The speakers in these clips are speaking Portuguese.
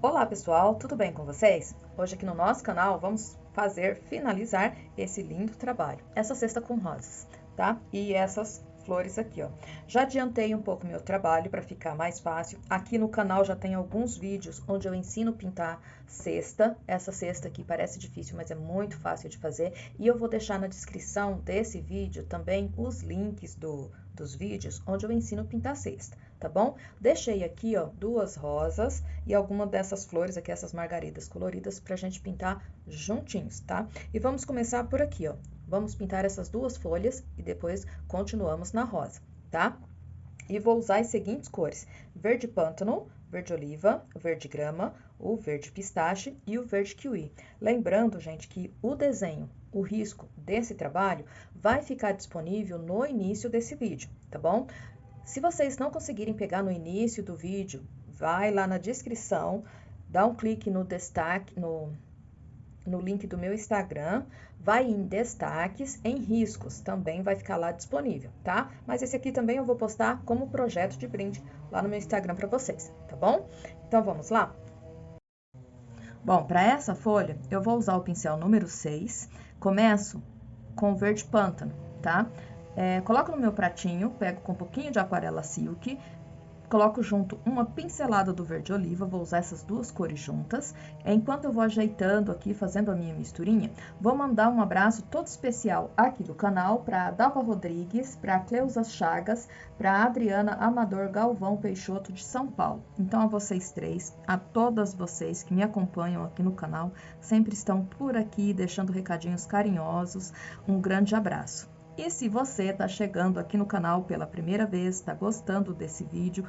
Olá pessoal, tudo bem com vocês? Hoje aqui no nosso canal vamos finalizar esse lindo trabalho, essa cesta com rosas, tá? E essas flores aqui, ó. Já adiantei um pouco meu trabalho para ficar mais fácil. Aqui no canal já tem alguns vídeos onde eu ensino a pintar cesta. Essa cesta aqui parece difícil, mas é muito fácil de fazer. E eu vou deixar na descrição desse vídeo também os links dos vídeos onde eu ensino a pintar cesta, tá bom? Deixei aqui, ó, duas rosas e alguma dessas flores aqui, essas margaridas coloridas, pra gente pintar juntinhos, tá? E vamos começar por aqui, ó. Vamos pintar essas duas folhas e depois continuamos na rosa, tá? E vou usar as seguintes cores: verde pântano, verde oliva, verde grama, o verde pistache e o verde kiwi. Lembrando, gente, que o desenho, o risco desse trabalho vai ficar disponível no início desse vídeo, tá bom? Se vocês não conseguirem pegar no início do vídeo, vai lá na descrição, dá um clique no destaque, no link do meu Instagram, vai em destaques, em riscos, também vai ficar lá disponível, tá? Mas esse aqui também eu vou postar como projeto de brinde lá no meu Instagram para vocês, tá bom? Então vamos lá? Bom, para essa folha eu vou usar o pincel número 6, começo com o verde pântano, tá? Coloco no meu pratinho, pego com um pouquinho de aquarela silk, coloco junto uma pincelada do verde oliva, vou usar essas duas cores juntas. Enquanto eu vou ajeitando aqui, fazendo a minha misturinha, vou mandar um abraço todo especial aqui do canal para Dalva Rodrigues, para Cleusa Chagas, para Adriana Amador Galvão Peixoto de São Paulo. Então, a vocês três, a todas vocês que me acompanham aqui no canal, sempre estão por aqui deixando recadinhos carinhosos. Um grande abraço. E se você está chegando aqui no canal pela primeira vez, está gostando desse vídeo,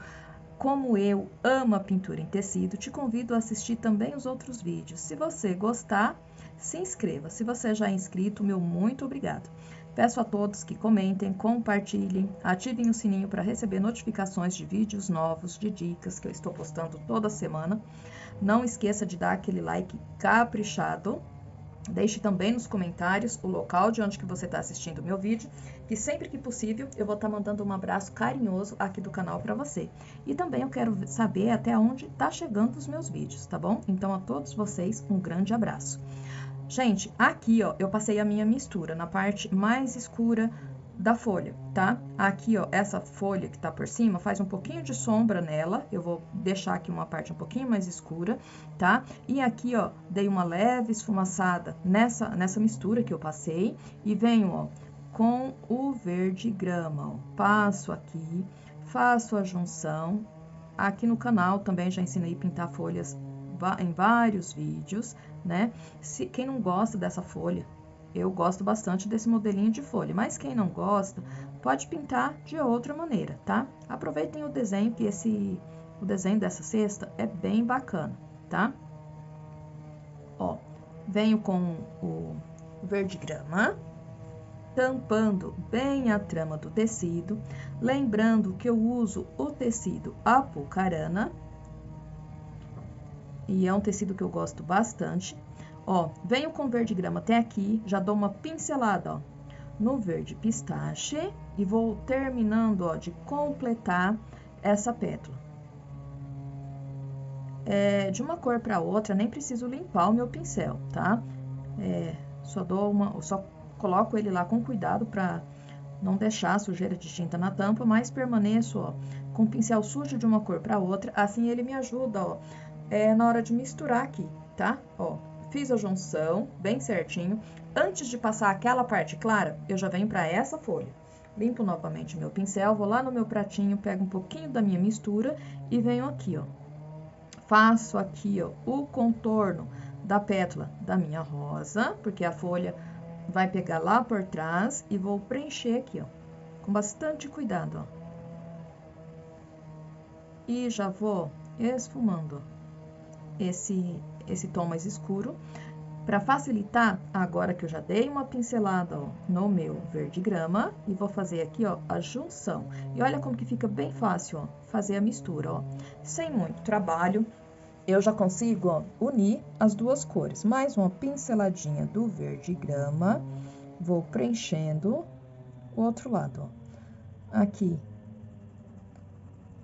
como eu amo a pintura em tecido, te convido a assistir também os outros vídeos. Se você gostar, se inscreva. Se você já é inscrito, meu muito obrigado. Peço a todos que comentem, compartilhem, ativem o sininho para receber notificações de vídeos novos, de dicas que eu estou postando toda semana. Não esqueça de dar aquele like caprichado. Deixe também nos comentários o local de onde que você está assistindo o meu vídeo, que sempre que possível eu vou estar mandando um abraço carinhoso aqui do canal para você. E também eu quero saber até onde está chegando os meus vídeos, tá bom? Então a todos vocês um grande abraço. Gente, aqui ó, eu passei a minha mistura na parte mais escura da folha, tá? Aqui, ó, essa folha que tá por cima, faz um pouquinho de sombra nela, eu vou deixar aqui uma parte um pouquinho mais escura, tá? E aqui, ó, dei uma leve esfumaçada nessa mistura que eu passei, e venho, ó, com o verde grama, ó, passo aqui, faço a junção. Aqui no canal também já ensinei a pintar folhas em vários vídeos, né? Quem não gosta dessa folha, eu gosto bastante desse modelinho de folha, mas quem não gosta, pode pintar de outra maneira, tá? Aproveitem o desenho, que o desenho dessa cesta é bem bacana, tá? Ó, venho com o verde grama, tampando bem a trama do tecido, lembrando que eu uso o tecido apucarana, e é um tecido que eu gosto bastante. Ó, venho com verde grama até aqui, já dou uma pincelada, ó, no verde pistache e vou terminando, ó, de completar essa pétala. De uma cor para outra, nem preciso limpar o meu pincel, tá? Só coloco ele lá com cuidado para não deixar a sujeira de tinta na tampa, mas permaneço, ó, com o pincel sujo de uma cor para outra, assim ele me ajuda, ó, na hora de misturar aqui, tá? Ó, fiz a junção bem certinho. Antes de passar aquela parte clara, eu já venho para essa folha. Limpo novamente meu pincel, vou lá no meu pratinho, pego um pouquinho da minha mistura e venho aqui, ó. Faço aqui, ó, o contorno da pétala da minha rosa, porque a folha vai pegar lá por trás, e vou preencher aqui, ó, com bastante cuidado, ó. E já vou esfumando esse tom mais escuro. Para facilitar, agora que eu já dei uma pincelada, ó, no meu verde grama, e vou fazer aqui, ó, a junção. E olha como que fica bem fácil, ó, fazer a mistura, ó. Sem muito trabalho, eu já consigo, ó, unir as duas cores. Mais uma pinceladinha do verde grama, vou preenchendo o outro lado, ó. Aqui,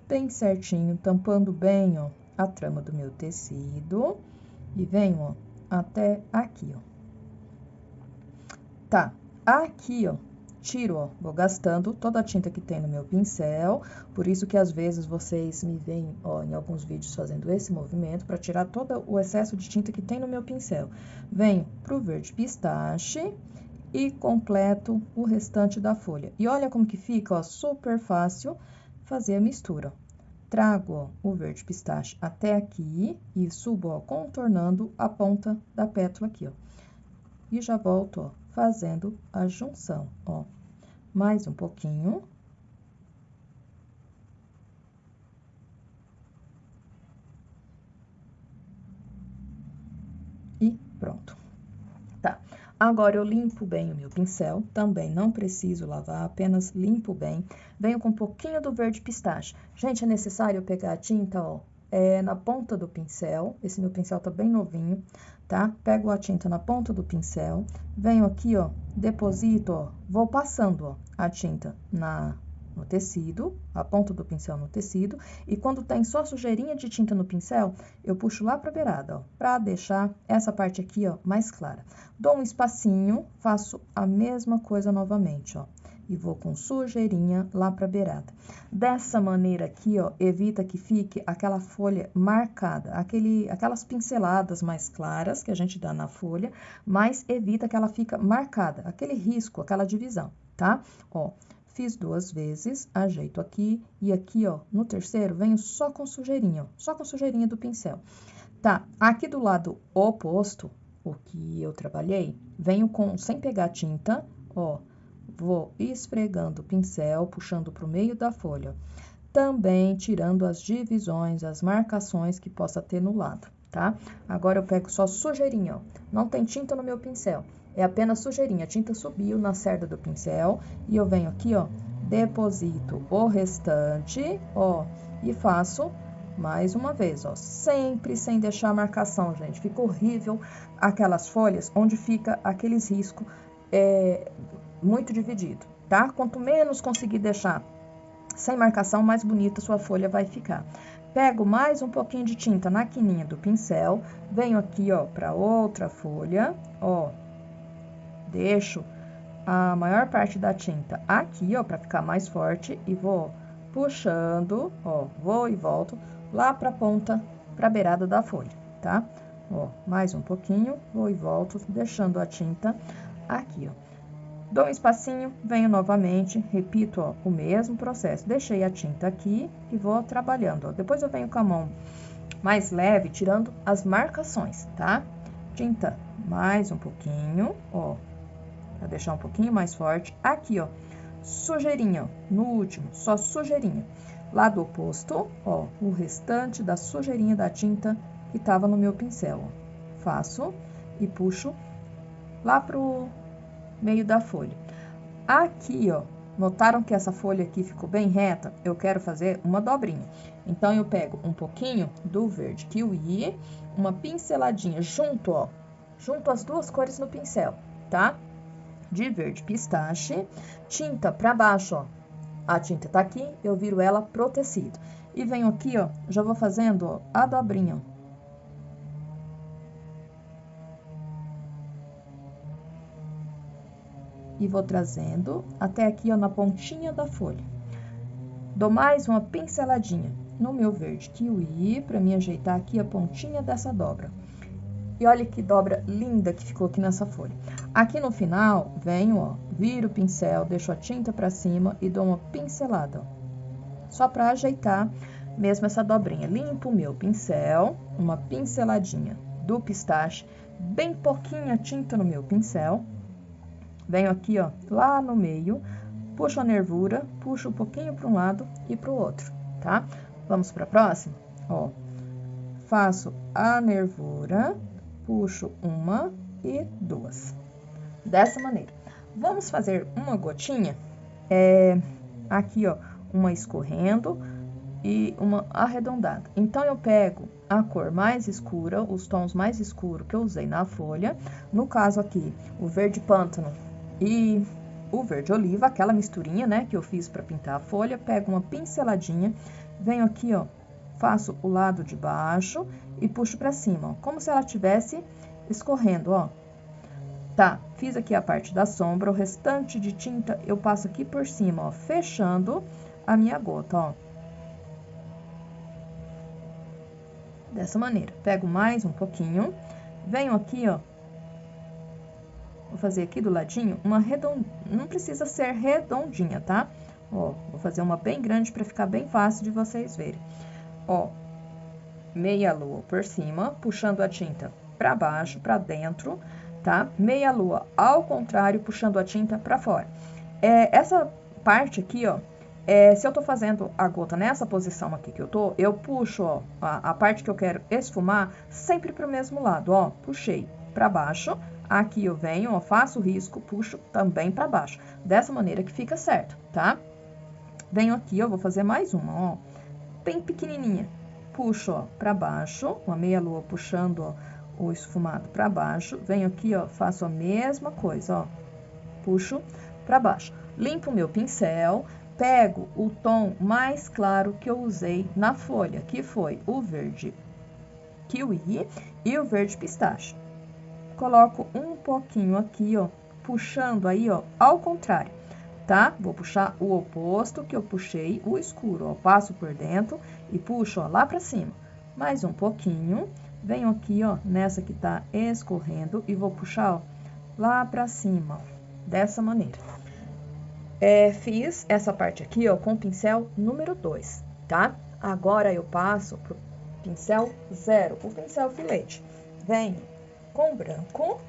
bem certinho, tampando bem, ó, a trama do meu tecido e venho, ó, até aqui, ó. Tá, aqui, ó, tiro, ó, vou gastando toda a tinta que tem no meu pincel, por isso que às vezes vocês me veem, ó, em alguns vídeos fazendo esse movimento para tirar todo o excesso de tinta que tem no meu pincel. Venho pro verde pistache e completo o restante da folha. E olha como que fica, ó, super fácil fazer a mistura. Trago, ó, o verde pistache até aqui e subo, ó, contornando a ponta da pétala aqui, ó. E já volto, ó, fazendo a junção, ó. Mais um pouquinho. E pronto. Tá. Agora, eu limpo bem o meu pincel, também não preciso lavar, apenas limpo bem. Venho com um pouquinho do verde pistache. Gente, é necessário eu pegar a tinta, ó, na ponta do pincel. Esse meu pincel tá bem novinho, tá? Pego a tinta na ponta do pincel, venho aqui, ó, deposito, ó, vou passando, ó, a tinta no tecido, a ponta do pincel no tecido, e quando tem só sujeirinha de tinta no pincel, eu puxo lá pra beirada, ó, pra deixar essa parte aqui, ó, mais clara. Dou um espacinho, faço a mesma coisa novamente, ó, e vou com sujeirinha lá pra beirada. Dessa maneira aqui, ó, evita que fique aquela folha marcada, aquelas pinceladas mais claras que a gente dá na folha, mas evita que ela fica marcada, aquele risco, aquela divisão, tá? Ó, fiz 2 vezes, ajeito aqui e aqui, ó, no terceiro, venho só com sujeirinha, ó, só com sujeirinha do pincel. Tá, aqui do lado oposto, o que eu trabalhei, venho sem pegar tinta, ó, vou esfregando o pincel, puxando pro meio da folha. Também tirando as divisões, as marcações que possa ter no lado, tá? Agora eu pego só sujeirinha, ó, não tem tinta no meu pincel. É apenas sujeirinha, a tinta subiu na cerda do pincel e eu venho aqui, ó, deposito o restante, ó, e faço mais uma vez, ó, sempre sem deixar a marcação, gente. Fica horrível aquelas folhas onde fica aqueles riscos muito dividido, tá? Quanto menos conseguir deixar sem marcação, mais bonita sua folha vai ficar. Pego mais um pouquinho de tinta na quininha do pincel, venho aqui, ó, para outra folha, ó, deixo a maior parte da tinta aqui, ó, para ficar mais forte e vou puxando, ó, vou e volto lá para a ponta, para a beirada da folha, tá? Ó, mais um pouquinho, vou e volto, deixando a tinta aqui, ó. Dou um espacinho, venho novamente, repito, ó, o mesmo processo. Deixei a tinta aqui e vou trabalhando, ó. Depois eu venho com a mão mais leve, tirando as marcações, tá? Tinta mais um pouquinho, ó, pra deixar um pouquinho mais forte. Aqui, ó, sujeirinha, ó, no último, só sujeirinha. Lado oposto, ó, o restante da sujeirinha da tinta que tava no meu pincel, ó. Faço e puxo lá pro meio da folha. Aqui, ó, notaram que essa folha aqui ficou bem reta? Eu quero fazer uma dobrinha. Então, eu pego um pouquinho do verde kiwi, uma pinceladinha junto, ó, junto as duas cores no pincel, tá? De verde pistache, tinta pra baixo, ó. A tinta tá aqui, eu viro ela pro tecido. E venho aqui, ó, já vou fazendo, ó, a dobrinha, ó. E vou trazendo até aqui, ó, na pontinha da folha. Dou mais uma pinceladinha no meu verde kiwi, pra me ajeitar aqui a pontinha dessa dobra. E olha que dobra linda que ficou aqui nessa folha. Aqui no final, venho, ó, viro o pincel, deixo a tinta pra cima e dou uma pincelada, ó. Só pra ajeitar mesmo essa dobrinha. Limpo o meu pincel, uma pinceladinha do pistache, bem pouquinha tinta no meu pincel. Venho aqui, ó, lá no meio, puxo a nervura, puxo um pouquinho para um lado e para o outro, tá? Vamos para a próxima? Ó, faço a nervura, puxo uma e duas. Dessa maneira. Vamos fazer uma gotinha, aqui, ó, uma escorrendo e uma arredondada. Então, eu pego a cor mais escura, os tons mais escuros que eu usei na folha, no caso aqui, o verde pântano e o verde oliva, aquela misturinha, né, que eu fiz para pintar a folha, pego uma pinceladinha, venho aqui, ó, faço o lado de baixo e puxo pra cima, ó, como se ela estivesse escorrendo, ó. Tá, fiz aqui a parte da sombra, o restante de tinta eu passo aqui por cima, ó, fechando a minha gota, ó. Dessa maneira. Pego mais um pouquinho, venho aqui, ó, vou fazer aqui do ladinho uma redondinha, não precisa ser redondinha, tá? Ó, vou fazer uma bem grande pra ficar bem fácil de vocês verem. Ó, meia lua por cima, puxando a tinta pra baixo, pra dentro, tá? Meia lua ao contrário, puxando a tinta pra fora. Essa parte aqui, ó, se eu tô fazendo a gota nessa posição aqui que eu puxo, ó, a parte que eu quero esfumar sempre pro mesmo lado, ó, puxei pra baixo, aqui eu venho, ó, faço o risco, puxo também pra baixo, dessa maneira que fica certo, tá? Venho aqui, ó, vou fazer mais uma, ó, bem pequenininha, puxo, ó, pra baixo, uma meia lua puxando, ó, o esfumado pra baixo, venho aqui, ó, faço a mesma coisa, ó, puxo pra baixo. Limpo o meu pincel, pego o tom mais claro que eu usei na folha, que foi o verde kiwi e o verde pistache. Coloco um pouquinho aqui, ó, puxando aí, ó, ao contrário, tá? Vou puxar o oposto que eu puxei, o escuro, ó, passo por dentro e puxo, ó, lá pra cima. Mais um pouquinho, venho aqui, ó, nessa que tá escorrendo e vou puxar, ó, lá pra cima, ó, dessa maneira. Fiz essa parte aqui, ó, com o pincel número 2, tá? Agora eu passo pro pincel 0, o pincel filete. Venho com branco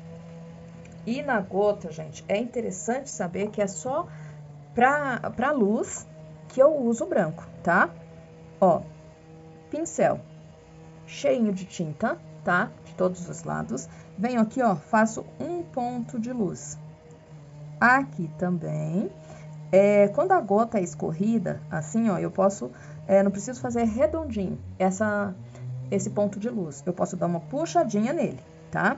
e na gota, gente, é interessante saber que é só pra luz que eu uso branco, tá? Ó, pincel cheinho de tinta, tá? De todos os lados. Venho aqui, ó, faço um ponto de luz. Aqui também. Quando a gota é escorrida, assim, ó, eu posso, não preciso fazer redondinho esse ponto de luz. Eu posso dar uma puxadinha nele, tá?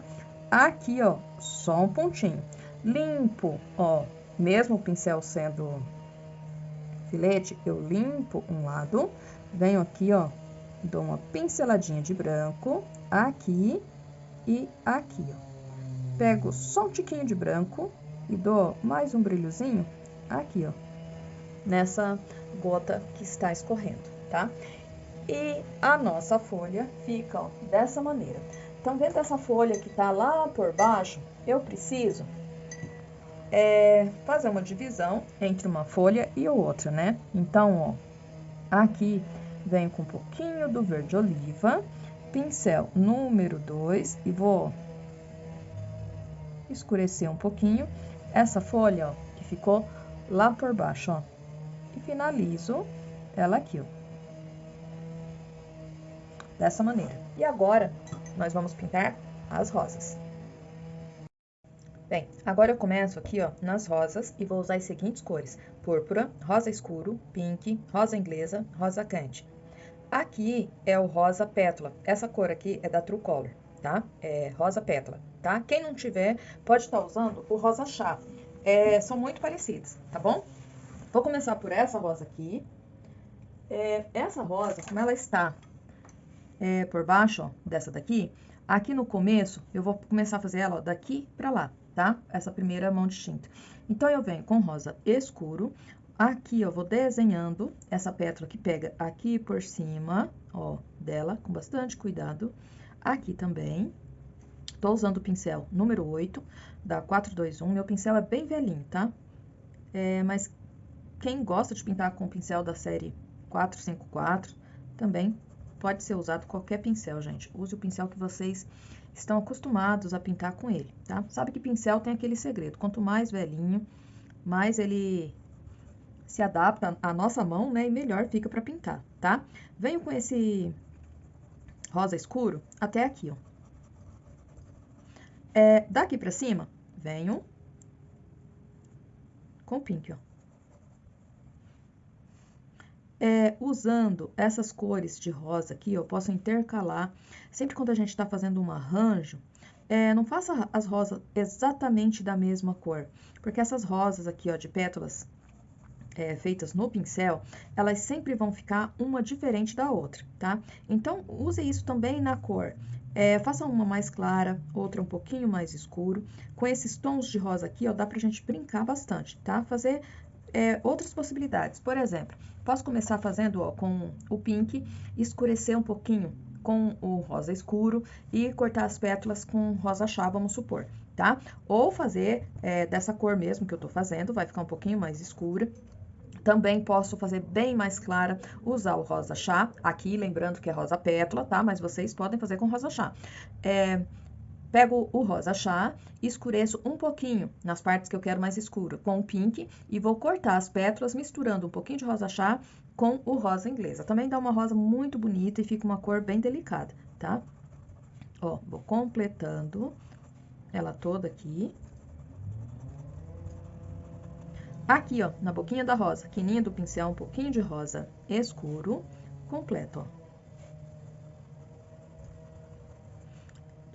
Aqui, ó, só um pontinho. Limpo, ó, mesmo o pincel sendo filete, eu limpo um lado, venho aqui, ó, dou uma pinceladinha de branco, aqui e aqui, ó. Pego só um tiquinho de branco e dou mais um brilhozinho aqui, ó, nessa gota que está escorrendo, tá? E a nossa folha fica, ó, dessa maneira. Então, vendo essa folha que tá lá por baixo, eu preciso fazer uma divisão entre uma folha e outra, né? Então, ó, aqui venho com um pouquinho do verde oliva, pincel número 2 e vou escurecer um pouquinho essa folha, ó, que ficou lá por baixo, ó, e finalizo ela aqui, ó, dessa maneira. E agora, nós vamos pintar as rosas. Bem, agora eu começo aqui, ó, nas rosas e vou usar as seguintes cores: púrpura, rosa escuro, pink, rosa inglesa, rosa quente. Aqui é o rosa pétala. Essa cor aqui é da True Color, tá? É rosa pétala, tá? Quem não tiver, pode estar usando o rosa chá. São muito parecidos, tá bom? Vou começar por essa rosa aqui. Essa rosa, como ela está por baixo, ó, dessa daqui, aqui no começo, eu vou começar a fazer ela, ó, daqui pra lá, tá? Essa primeira mão de tinta. Então, eu venho com rosa escuro. Aqui, eu vou desenhando essa pétala que pega aqui por cima, ó, dela, com bastante cuidado. Aqui também. Tô usando o pincel número 8, da 421. Meu pincel é bem velhinho, tá? Mas quem gosta de pintar com o pincel da série 454, também pode ser usado qualquer pincel, gente. Use o pincel que vocês estão acostumados a pintar com ele, tá? Sabe que pincel tem aquele segredo. Quanto mais velhinho, mais ele se adapta à nossa mão, né? E melhor fica para pintar, tá? Venho com esse rosa escuro até aqui, ó. Daqui para cima, venho com pink, ó. Usando essas cores de rosa aqui, eu posso intercalar. Sempre quando a gente está fazendo um arranjo, não faça as rosas exatamente da mesma cor, porque essas rosas aqui, ó, de pétalas feitas no pincel, elas sempre vão ficar uma diferente da outra, tá? Então, use isso também na cor. Faça uma mais clara, outra um pouquinho mais escuro. Com esses tons de rosa aqui, ó, dá pra gente brincar bastante, tá? Fazer outras possibilidades. Por exemplo, posso começar fazendo, ó, com o pink, escurecer um pouquinho com o rosa escuro e cortar as pétalas com rosa chá, vamos supor, tá? Ou fazer dessa cor mesmo que eu tô fazendo, vai ficar um pouquinho mais escura. Também posso fazer bem mais clara, usar o rosa chá, aqui lembrando que é rosa pétala, tá? Mas vocês podem fazer com rosa chá. Pego o rosa chá, escureço um pouquinho nas partes que eu quero mais escuro com o pink e vou cortar as pétalas misturando um pouquinho de rosa chá com o rosa inglesa. Também dá uma rosa muito bonita e fica uma cor bem delicada, tá? Ó, vou completando ela toda aqui. Aqui, ó, na boquinha da rosa, quininha do pincel, um pouquinho de rosa escuro, completo, ó.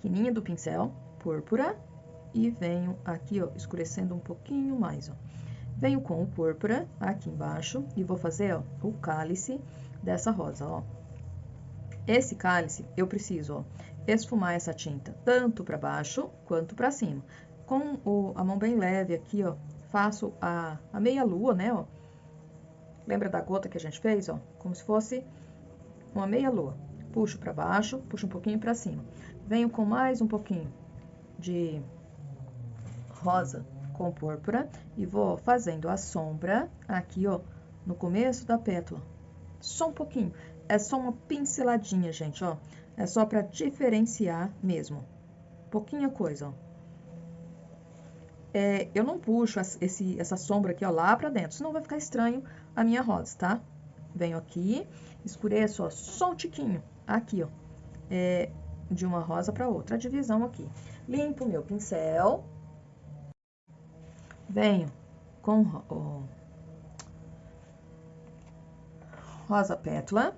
Quininha do pincel, púrpura, e venho aqui, ó, escurecendo um pouquinho mais, ó. Venho com o púrpura aqui embaixo e vou fazer, ó, o cálice dessa rosa, ó. Esse cálice, eu preciso, ó, esfumar essa tinta tanto para baixo quanto para cima. Com a mão bem leve aqui, ó, faço a meia lua, né, ó. Lembra da gota que a gente fez, ó? Como se fosse uma meia lua. Puxo para baixo, puxo um pouquinho para cima. Venho com mais um pouquinho de rosa com púrpura e vou fazendo a sombra aqui, ó, no começo da pétala. Só um pouquinho. É só uma pinceladinha, gente, ó. É só para diferenciar mesmo. Pouquinha coisa, ó. Eu não puxo essa sombra aqui, ó, lá pra dentro, senão vai ficar estranho a minha rosa, tá? Venho aqui, escureço, ó, só um tiquinho, aqui, ó, de uma rosa pra outra, a divisão aqui. Limpo meu pincel, venho com o rosa pétala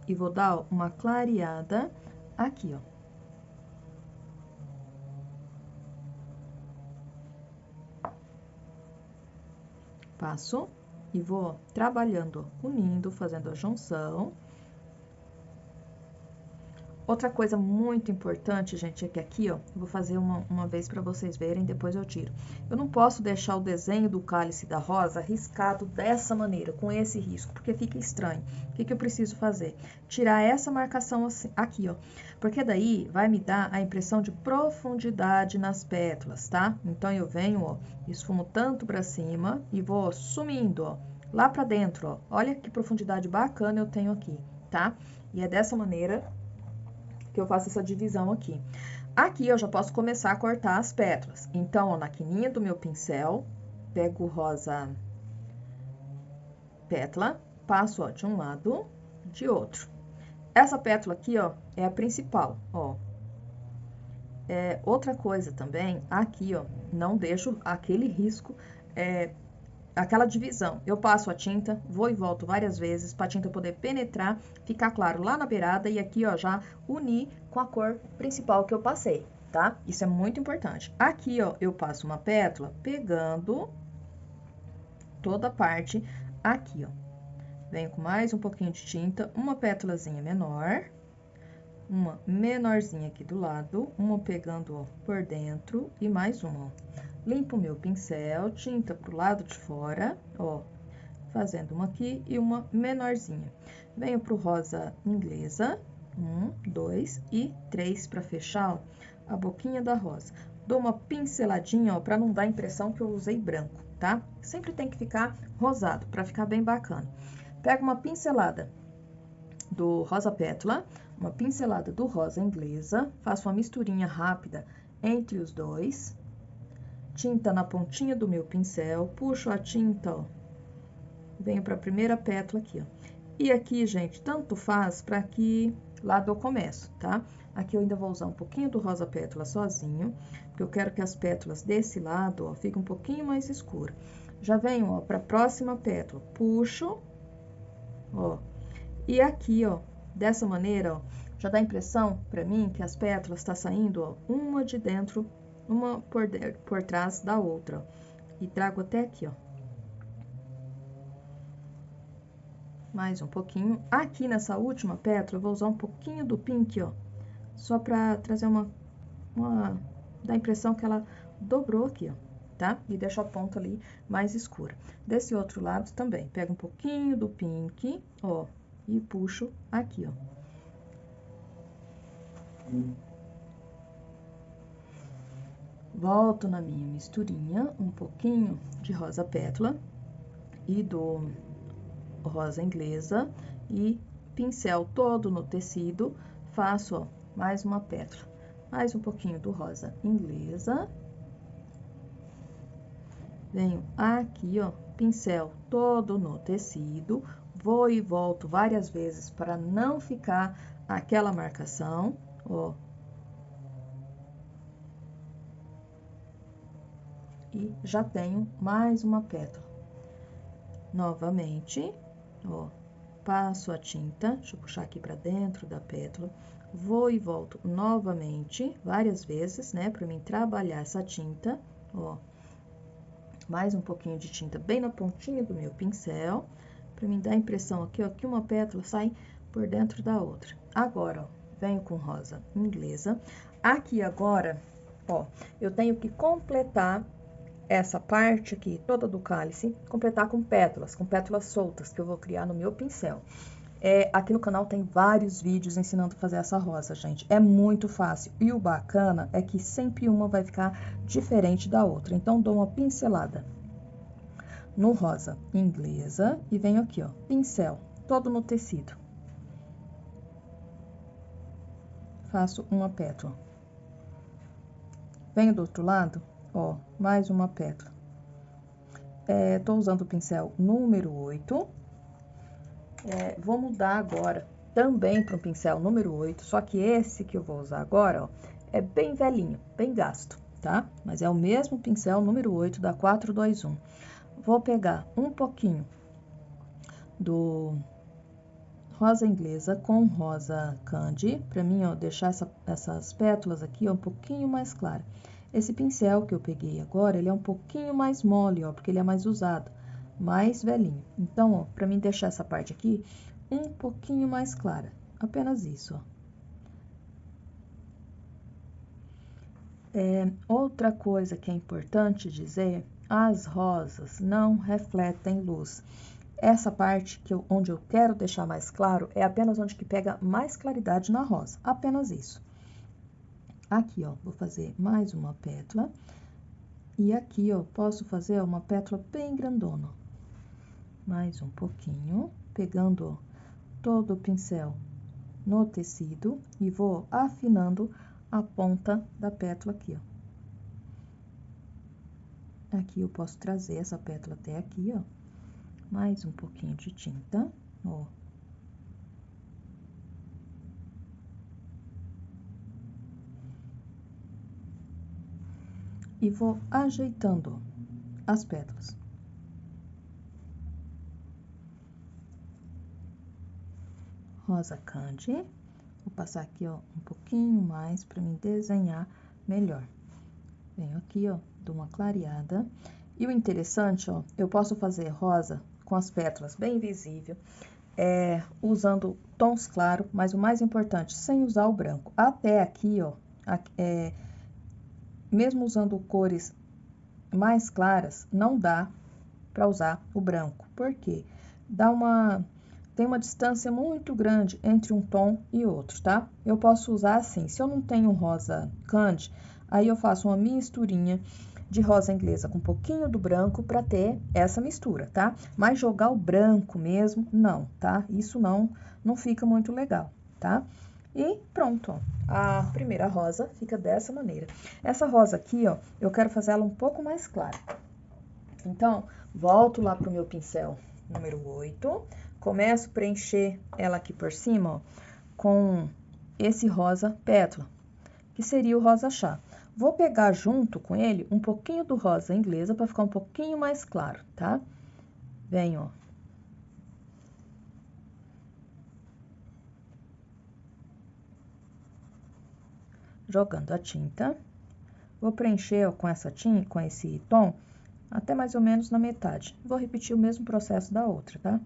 e vou dar uma clareada aqui, ó. Passo e vou trabalhando, unindo, fazendo a junção. Outra coisa muito importante, gente, é que aqui, ó, eu vou fazer uma vez para vocês verem, depois eu tiro. Eu não posso deixar o desenho do cálice da rosa riscado dessa maneira, com esse risco, porque fica estranho. O que eu preciso fazer? Tirar essa marcação assim, aqui, ó, porque daí vai me dar a impressão de profundidade nas pétalas, tá? Então, eu venho, ó, esfumo tanto para cima e vou sumindo, ó, lá para dentro, ó. Olha que profundidade bacana eu tenho aqui, tá? E é dessa maneira que eu faço essa divisão aqui. Aqui eu já posso começar a cortar as pétalas. Então, ó, na quininha do meu pincel, pego o rosa pétala, passo, ó, de um lado, de outro. Essa pétala aqui, ó, é a principal, ó. Outra coisa também, aqui, ó, não deixo aquele risco, aquela divisão. Eu passo a tinta, vou e volto várias vezes para a tinta poder penetrar, ficar claro lá na beirada e aqui, ó, já unir com a cor principal que eu passei, tá? Isso é muito importante. Aqui, ó, eu passo uma pétala pegando toda a parte aqui, ó. Venho com mais um pouquinho de tinta, uma pétalazinha menor, uma menorzinha aqui do lado, uma pegando, ó, por dentro e mais uma, ó. Limpo meu pincel, tinta pro lado de fora, ó, fazendo uma aqui e uma menorzinha. Venho pro rosa inglesa, 1, 2 e 3 para fechar, ó, a boquinha da rosa. Dou uma pinceladinha, ó, para não dar a impressão que eu usei branco, tá? Sempre tem que ficar rosado, para ficar bem bacana. Pego uma pincelada do rosa pétala, uma pincelada do rosa inglesa, faço uma misturinha rápida entre os dois. Tinta na pontinha do meu pincel, puxo a tinta, ó, venho para a primeira pétala aqui, ó. E aqui, gente, tanto faz para que lado eu começo, tá? Aqui eu ainda vou usar um pouquinho do rosa pétala sozinho, porque eu quero que as pétalas desse lado, ó, fiquem um pouquinho mais escuras. Já venho, ó, para a próxima pétala, puxo, ó, e aqui, ó, dessa maneira, ó, já dá a impressão para mim que as pétalas tá saindo, ó, uma de dentro, uma por trás da outra, ó, e trago até aqui, ó. mais um pouquinho. Aqui nessa última pétala, eu vou usar um pouquinho do pink, ó, só pra trazer dá a impressão que ela dobrou aqui, ó, tá? E deixa a ponta ali mais escura. Desse outro lado também, pega um pouquinho do pink, ó, e puxo aqui, ó. Volto na minha misturinha, um pouquinho de rosa pétala e do rosa inglesa e pincel todo no tecido, faço, ó, mais uma pétala, mais um pouquinho do rosa inglesa, venho aqui, ó, pincel todo no tecido, vou e volto várias vezes para não ficar aquela marcação, ó. E já tenho mais uma pétala. Novamente, ó, passo a tinta, deixa eu puxar aqui para dentro da pétala, vou e volto novamente, várias vezes, né, para mim trabalhar essa tinta, ó. Mais um pouquinho de tinta bem na pontinha do meu pincel, para mim dar a impressão aqui, ó, que uma pétala sai por dentro da outra. Agora, ó, venho com rosa inglesa. Aqui agora, ó, eu tenho que completar essa parte aqui, toda do cálice, completar com pétalas soltas, que eu vou criar no meu pincel. Aqui no canal tem vários vídeos ensinando a fazer essa rosa, gente. É muito fácil. E o bacana é que sempre uma vai ficar diferente da outra. Então, dou uma pincelada no rosa inglesa e venho aqui, ó, pincel, todo no tecido. Faço uma pétala. Venho do outro lado, ó, mais uma pétala. Tô usando o pincel número 8. Vou mudar agora também para o pincel número 8, só que esse que eu vou usar agora, ó, é bem velhinho, bem gasto, tá? Mas é o mesmo pincel número 8 da 421. Vou pegar um pouquinho do rosa inglesa com rosa candy, para mim, ó, deixar essas pétalas aqui, ó, um pouquinho mais clara. Esse pincel que eu peguei agora, ele é um pouquinho mais mole, ó, porque ele é mais usado, mais velhinho. Então, ó, para mim deixar essa parte aqui um pouquinho mais clara, apenas isso, ó. Outra coisa que é importante dizer, as rosas não refletem luz. Essa parte onde eu quero deixar mais claro é apenas onde que pega mais claridade na rosa, apenas isso. Aqui, ó, vou fazer mais uma pétala. E aqui, ó, posso fazer uma pétala bem grandona. Mais um pouquinho, pegando, ó, todo o pincel no tecido e vou afinando a ponta da pétala aqui, ó. Aqui eu posso trazer essa pétala até aqui, ó. Mais um pouquinho de tinta, ó. E vou ajeitando as pétalas. Rosa candy. Vou passar aqui, ó, um pouquinho mais para me desenhar melhor. Venho aqui, ó, dou uma clareada. E o interessante, ó, eu posso fazer rosa com as pétalas bem visível, usando tons claros, mas o mais importante, sem usar o branco. Até aqui, ó, mesmo usando cores mais claras, não dá para usar o branco. Por quê? Tem uma distância muito grande entre um tom e outro, tá? Eu posso usar assim, se eu não tenho rosa candy, aí eu faço uma misturinha de rosa inglesa com um pouquinho do branco para ter essa mistura, tá? Mas jogar o branco mesmo, não, tá? Isso não fica muito legal, tá? E pronto, ó. A primeira rosa fica dessa maneira. Essa rosa aqui, ó, eu quero fazer ela um pouco mais clara. Então, volto lá pro meu pincel número 8, começo a preencher ela aqui por cima, ó, com esse rosa pétala, que seria o rosa chá. Vou pegar junto com ele um pouquinho do rosa inglesa para ficar um pouquinho mais claro, tá? Venho, ó. Jogando a tinta. Vou preencher, ó, com essa tinta, com esse tom, até mais ou menos na metade. Vou repetir o mesmo processo da outra, tá?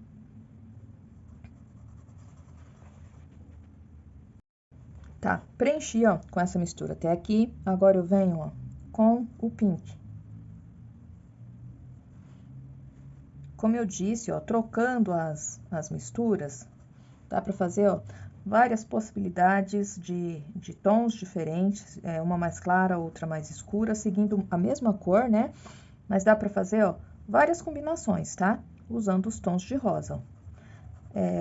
Tá, preenchi, ó, com essa mistura até aqui. Agora eu venho, ó, com o pink. Como eu disse, ó, trocando as misturas, dá pra fazer, ó, várias possibilidades de tons diferentes, uma mais clara, outra mais escura, seguindo a mesma cor, né? Mas dá pra fazer, ó, várias combinações, tá? Usando os tons de rosa, ó.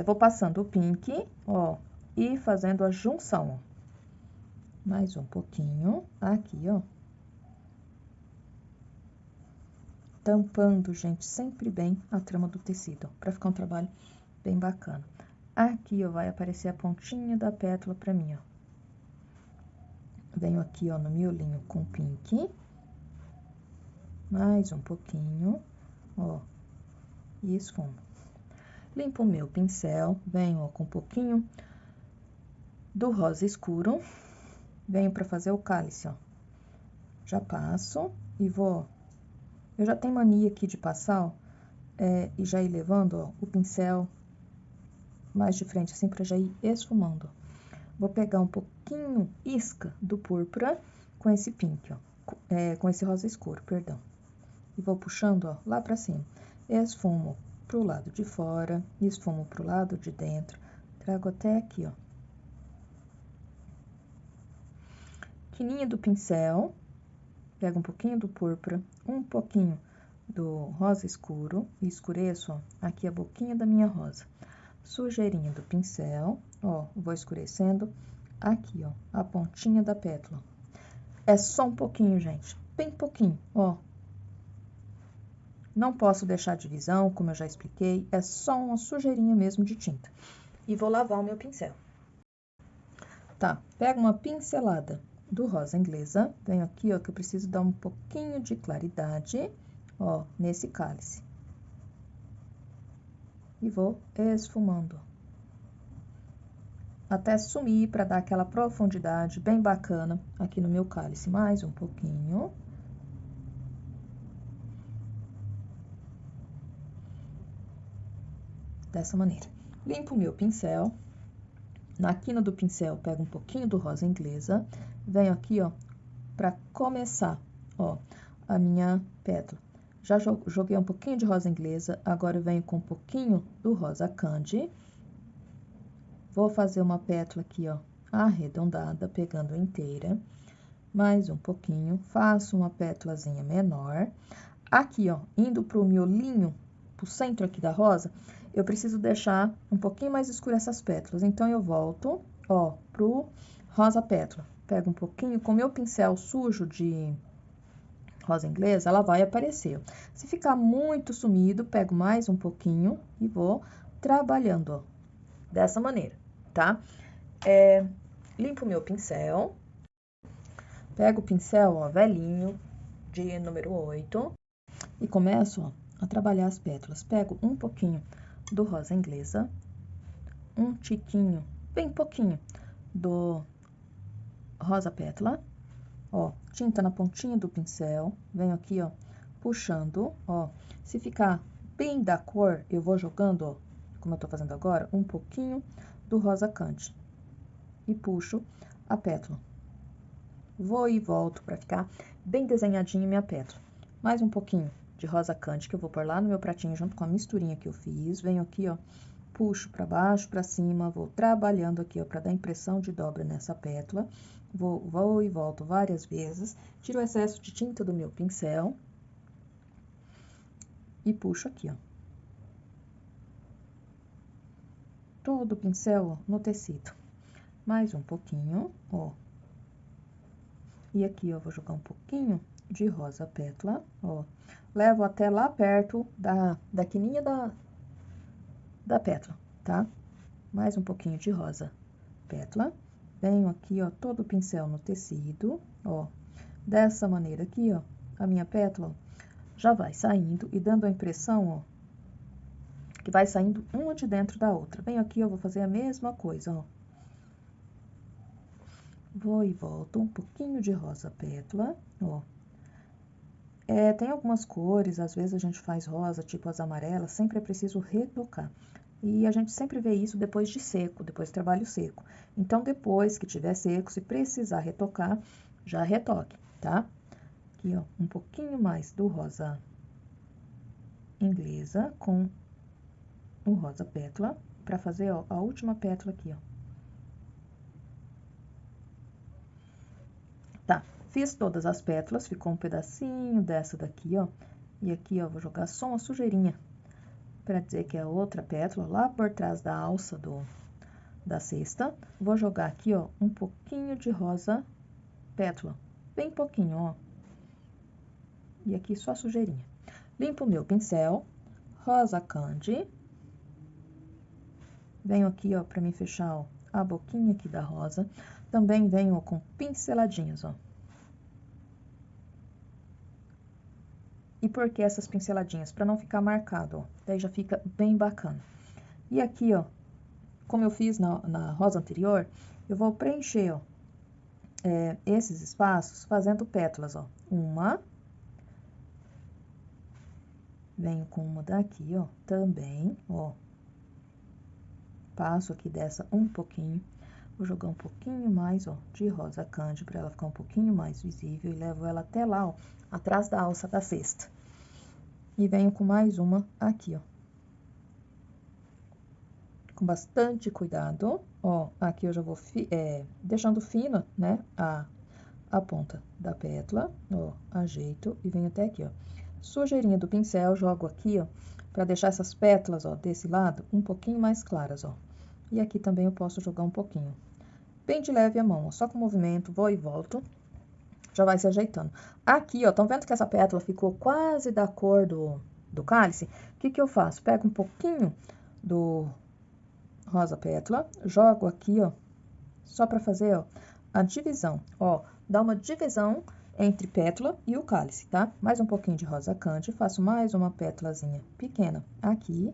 Vou passando o pink, ó, e fazendo a junção, ó. Mais um pouquinho, aqui, ó. Tampando, gente, sempre bem a trama do tecido, ó, pra ficar um trabalho bem bacana. Aqui, ó, vai aparecer a pontinha da pétala pra mim, ó. Venho aqui, ó, no miolinho com pink. Mais um pouquinho, ó. E esfumo. Limpo o meu pincel, venho, ó, com um pouquinho do rosa escuro. Venho pra fazer o cálice, ó. Já passo e vou... Eu já tenho mania aqui de passar, ó, e já ir levando, ó, o pincel mais de frente, assim, pra já ir esfumando, ó. Vou pegar um pouquinho isca do púrpura com esse pink, ó, com esse rosa escuro, perdão. E vou puxando, ó, lá pra cima. Esfumo pro lado de fora, esfumo pro lado de dentro, trago até aqui, ó. Quininha do pincel, pego um pouquinho do púrpura, um pouquinho do rosa escuro e escureço, ó, aqui a boquinha da minha rosa. Sujeirinha do pincel, ó, vou escurecendo aqui, ó, a pontinha da pétala. É só um pouquinho, gente, bem pouquinho, ó. Não posso deixar divisão, como eu já expliquei, é só uma sujeirinha mesmo de tinta. E vou lavar o meu pincel. Tá, pego uma pincelada do rosa inglesa, venho aqui, ó, que eu preciso dar um pouquinho de claridade, ó, nesse cálice. E vou esfumando. Até sumir, para dar aquela profundidade bem bacana aqui no meu cálice. Mais um pouquinho. Dessa maneira. Limpo o meu pincel. Na quina do pincel, pego um pouquinho do rosa inglesa. Venho aqui, ó, para começar, ó, a minha pétala. Já joguei um pouquinho de rosa inglesa, agora eu venho com um pouquinho do rosa candy. Vou fazer uma pétala aqui, ó, arredondada, pegando inteira. Mais um pouquinho, faço uma pétalazinha menor. Aqui, ó, indo pro miolinho, pro centro aqui da rosa, eu preciso deixar um pouquinho mais escuro essas pétalas. Então, eu volto, ó, pro rosa pétala. Pego um pouquinho, com meu pincel sujo de rosa inglesa, ela vai aparecer. Se ficar muito sumido, pego mais um pouquinho e vou trabalhando, ó, dessa maneira, tá? Limpo o meu pincel. Pego o pincel, ó, velhinho, de número 8, e começo, ó, a trabalhar as pétalas. Pego um pouquinho do rosa inglesa, um tiquinho, bem pouquinho, do rosa pétala, ó, tinta na pontinha do pincel, venho aqui, ó, puxando, ó, se ficar bem da cor, eu vou jogando, ó, como eu tô fazendo agora, um pouquinho do rosa candy, e puxo a pétala. Vou e volto para ficar bem desenhadinha minha pétala. Mais um pouquinho de rosa candy que eu vou pôr lá no meu pratinho junto com a misturinha que eu fiz. Venho aqui, ó, puxo para baixo, para cima, vou trabalhando aqui, ó, para dar impressão de dobra nessa pétala. Vou e volto várias vezes. Tiro o excesso de tinta do meu pincel e puxo aqui, ó. Todo o pincel, ó, no tecido. Mais um pouquinho, ó. E aqui, ó, vou jogar um pouquinho de rosa pétala, ó. Levo até lá perto da quininha da pétala, tá? Mais um pouquinho de rosa pétala. Venho aqui, ó, todo o pincel no tecido, ó. Dessa maneira aqui, ó, a minha pétala, ó, já vai saindo e dando a impressão, ó, que vai saindo uma de dentro da outra. Venho aqui, eu vou fazer a mesma coisa, ó. Vou e volto um pouquinho de rosa pétala, ó. Tem algumas cores, às vezes a gente faz rosa, tipo as amarelas, sempre é preciso retocar. E a gente sempre vê isso depois de seco, depois de trabalho seco. Então, depois que tiver seco, se precisar retocar, já retoque, tá? Aqui, ó, um pouquinho mais do rosa inglesa com o rosa pétala, pra fazer, ó, a última pétala aqui, ó. Tá, fiz todas as pétalas, ficou um pedacinho dessa daqui, ó. E aqui, ó, vou jogar só uma sujeirinha, pra dizer que é outra pétala, lá por trás da alça da cesta. Vou jogar aqui, ó, um pouquinho de rosa pétala, bem pouquinho, ó. E aqui só sujeirinha. Limpo o meu pincel, rosa candy. Venho aqui, ó, pra me fechar, ó, a boquinha aqui da rosa. Também venho com pinceladinhas, ó. E por que essas pinceladinhas? Pra não ficar marcado, ó. Daí já fica bem bacana. E aqui, ó, como eu fiz na rosa anterior, eu vou preencher, ó, esses espaços fazendo pétalas, ó. Uma. Venho com uma daqui, ó, também, ó. Passo aqui dessa um pouquinho. Vou jogar um pouquinho mais, ó, de rosa candy para ela ficar um pouquinho mais visível e levo ela até lá, ó, atrás da alça da cesta. E venho com mais uma aqui, ó. Com bastante cuidado, ó, aqui eu já vou deixando fina, né, a ponta da pétala, ó, ajeito e venho até aqui, ó. Sujeirinha do pincel, jogo aqui, ó, para deixar essas pétalas, ó, desse lado um pouquinho mais claras, ó. E aqui também eu posso jogar um pouquinho. Bem de leve a mão, ó, só com movimento, vou e volto, já vai se ajeitando. Aqui, ó, estão vendo que essa pétala ficou quase da cor do cálice? O que que eu faço? Pego um pouquinho do rosa pétala, jogo aqui, ó, só para fazer, ó, a divisão, ó, dá uma divisão entre pétala e o cálice, tá? Mais um pouquinho de rosa candy, faço mais uma pétalazinha pequena aqui,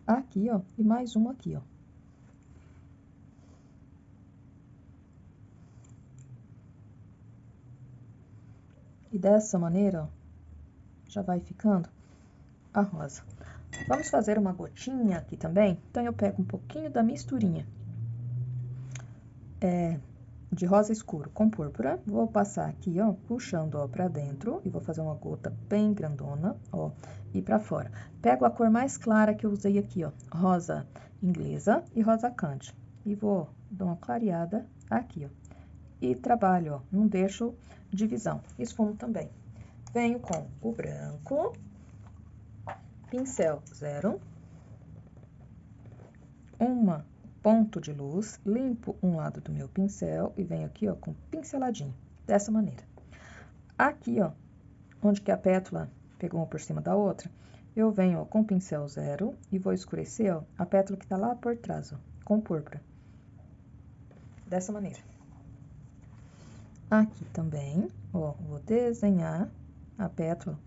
aqui, ó, e mais uma aqui, ó. E dessa maneira, ó, já vai ficando a rosa. Vamos fazer uma gotinha aqui também? Então, eu pego um pouquinho da misturinha de rosa escuro com púrpura. Vou passar aqui, ó, puxando, ó, pra dentro. E vou fazer uma gota bem grandona, ó, e pra fora. Pego a cor mais clara que eu usei aqui, ó, rosa inglesa e rosa candy. E vou dar uma clareada aqui, ó. E trabalho, ó, não deixo divisão. Esfumo também. Venho com o branco, pincel 0, uma ponto de luz, limpo um lado do meu pincel e venho aqui, ó, com pinceladinho, dessa maneira. Aqui, ó, onde que a pétala pegou uma por cima da outra, eu venho, ó, com pincel 0 e vou escurecer, ó, a pétala que tá lá por trás, ó, com púrpura. Dessa maneira. Aqui também, ó, vou desenhar a pétala,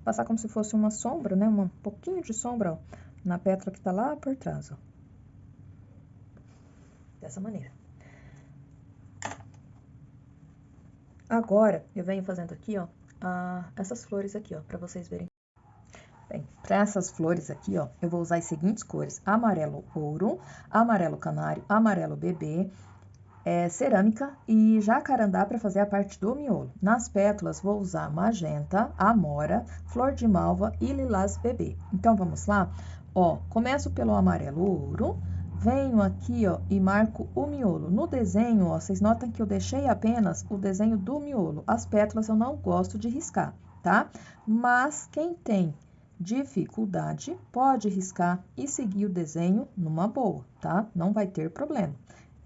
passar como se fosse uma sombra, né, um pouquinho de sombra, ó, na pétala que tá lá por trás, ó. Dessa maneira. Agora, eu venho fazendo aqui, ó, essas flores aqui, ó, pra vocês verem. Bem, para essas flores aqui, ó, eu vou usar as seguintes cores: amarelo ouro, amarelo canário, amarelo bebê, cerâmica e jacarandá para fazer a parte do miolo. Nas pétalas, vou usar magenta, amora, flor de malva e lilás bebê. Então, vamos lá? Ó, começo pelo amarelo ouro. Venho aqui, ó, e marco o miolo. No desenho, ó, vocês notam que eu deixei apenas o desenho do miolo. As pétalas eu não gosto de riscar, tá? Mas quem tem dificuldade pode riscar e seguir o desenho numa boa, tá? Não vai ter problema.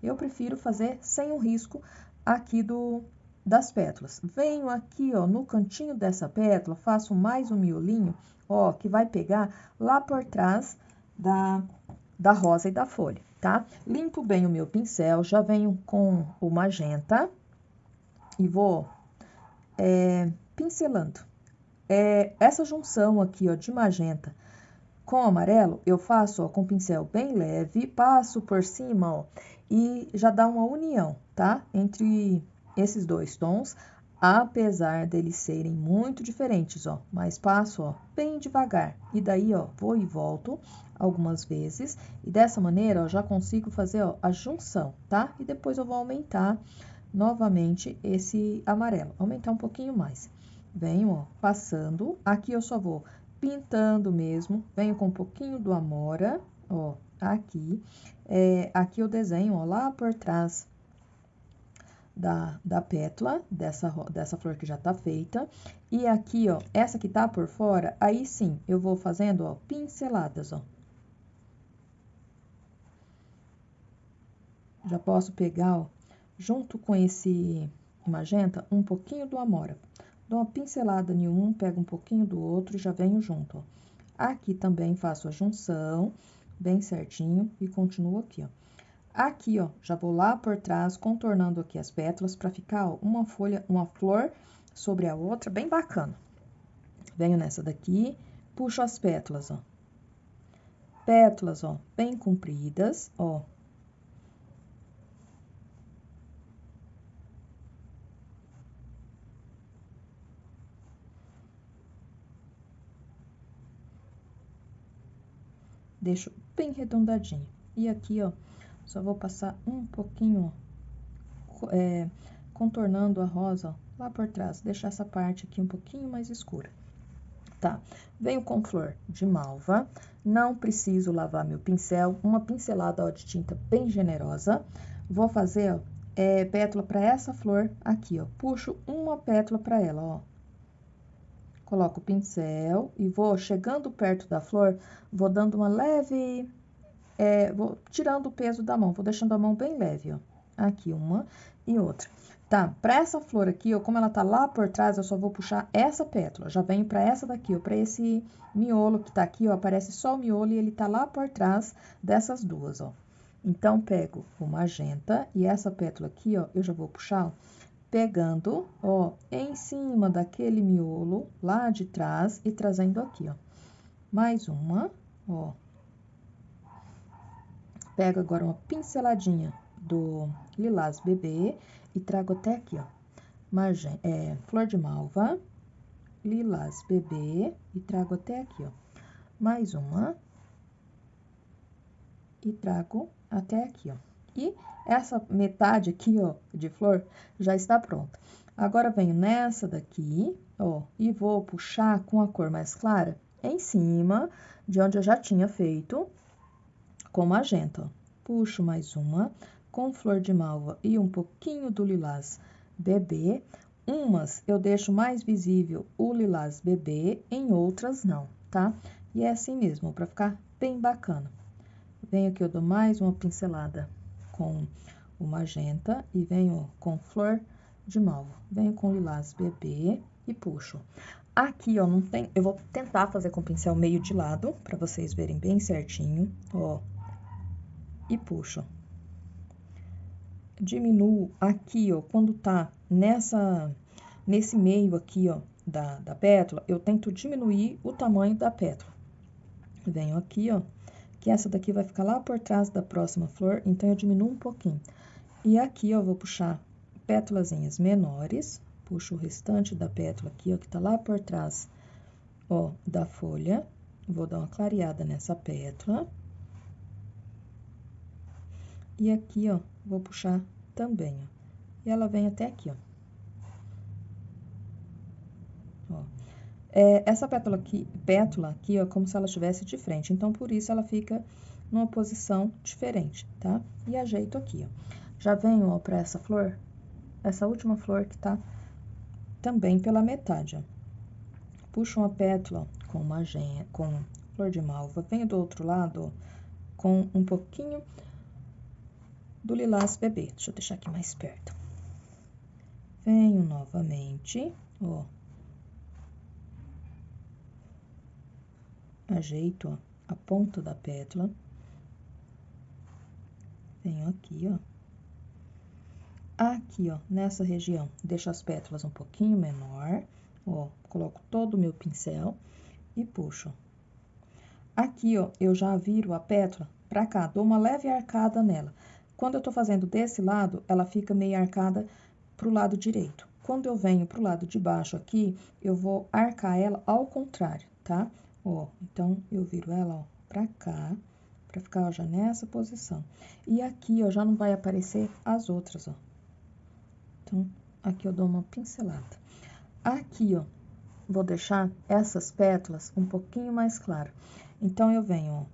Eu prefiro fazer sem o risco aqui das pétalas. Venho aqui, ó, no cantinho dessa pétala, faço mais um miolinho, ó, que vai pegar lá por trás da rosa e da folha, tá? Limpo bem o meu pincel, já venho com o magenta e vou pincelando. Essa junção aqui, ó, de magenta com amarelo, eu faço, ó, com pincel bem leve, passo por cima, ó, e já dá uma união, tá? Entre esses dois tons. apesar deles serem muito diferentes, ó, mas passo, ó, bem devagar. E daí, ó, vou e volto algumas vezes, e dessa maneira, ó, já consigo fazer, ó, a junção, tá? E depois eu vou aumentar novamente esse amarelo, aumentar um pouquinho mais. Venho, ó, passando, aqui eu só vou pintando mesmo, venho com um pouquinho do amora, ó, aqui. Aqui eu desenho, ó, lá por trás da pétala, dessa flor que já tá feita. E aqui, ó, essa que tá por fora, aí sim, eu vou fazendo, ó, pinceladas, ó. Já posso pegar, ó, junto com esse magenta, um pouquinho do amora. Dou uma pincelada em um, pego um pouquinho do outro e já venho junto, ó. Aqui também faço a junção, bem certinho, e continuo aqui, ó. Aqui, ó, já vou lá por trás, contornando aqui as pétalas, pra ficar, ó, uma folha, uma flor sobre a outra, bem bacana. Venho nessa daqui, puxo as pétalas, ó. Pétalas, ó, bem compridas, ó. Deixo bem arredondadinho. E aqui, ó, só vou passar um pouquinho, ó, contornando a rosa, ó, lá por trás. Deixar essa parte aqui um pouquinho mais escura. Tá, venho com flor de malva, não preciso lavar meu pincel, uma pincelada, ó, de tinta bem generosa. Vou fazer, ó, pétala para essa flor aqui, ó, puxo uma pétala para ela, ó. Coloco o pincel e vou chegando perto da flor, vou dando uma leve, vou tirando o peso da mão, vou deixando a mão bem leve, ó. Aqui uma e outra. Tá, pra essa flor aqui, ó, como ela tá lá por trás, eu só vou puxar essa pétala. Já venho pra essa daqui, ó, pra esse miolo que tá aqui, ó, aparece só o miolo e ele tá lá por trás dessas duas, ó. Então, pego o magenta e essa pétala aqui, ó, eu já vou puxar, ó, pegando, ó, em cima daquele miolo lá de trás e trazendo aqui, ó. Mais uma, ó. Pego agora uma pinceladinha do lilás bebê e trago até aqui, ó. Flor de malva, lilás bebê e trago até aqui, ó. Mais uma. E trago até aqui, ó. E essa metade aqui, ó, de flor já está pronta. Agora, venho nessa daqui, ó, e vou puxar com a cor mais clara em cima de onde eu já tinha feito com magenta, ó. Puxo mais uma com flor de malva e um pouquinho do lilás bebê. Umas eu deixo mais visível o lilás bebê, em outras não, tá? E é assim mesmo, pra ficar bem bacana. Venho aqui, eu dou mais uma pincelada com o magenta e venho com flor de malva. Venho com lilás bebê e puxo. Aqui, ó, não tem... Eu vou tentar fazer com o pincel meio de lado, pra vocês verem bem certinho, ó. E puxo. Diminuo aqui, ó, quando tá nesse meio aqui, ó, da pétala, eu tento diminuir o tamanho da pétala. Venho aqui, ó, que essa daqui vai ficar lá por trás da próxima flor, então eu diminuo um pouquinho. E aqui, ó, vou puxar pétalazinhas menores, puxo o restante da pétala aqui, ó, que tá lá por trás, ó, da folha. Vou dar uma clareada nessa pétala. E aqui, ó, vou puxar também, ó. E ela vem até aqui, ó. Ó. Essa pétala aqui, ó, como se ela estivesse de frente. Então, por isso, ela fica numa posição diferente, tá? E ajeito aqui, ó. Já venho, ó, pra essa flor, essa última flor que tá também pela metade, ó. Puxo uma pétala com magenta, com flor de malva. Venho do outro lado, ó, com um pouquinho do lilás bebê. Deixa eu deixar aqui mais perto. Venho novamente, ó. Ajeito, ó, a ponta da pétala. Venho aqui, ó. Aqui, ó, nessa região, deixo as pétalas um pouquinho menor, ó. Coloco todo o meu pincel e puxo. Aqui, ó, eu já viro a pétala pra cá, dou uma leve arcada nela. Quando eu tô fazendo desse lado, ela fica meio arcada pro lado direito. Quando eu venho pro lado de baixo aqui, eu vou arcar ela ao contrário, tá? Ó, então, eu viro ela, ó, pra cá, pra ficar, ó, já nessa posição. E aqui, ó, já não vai aparecer as outras, ó. Então, aqui eu dou uma pincelada. Aqui, ó, vou deixar essas pétalas um pouquinho mais claras. Então, eu venho, ó,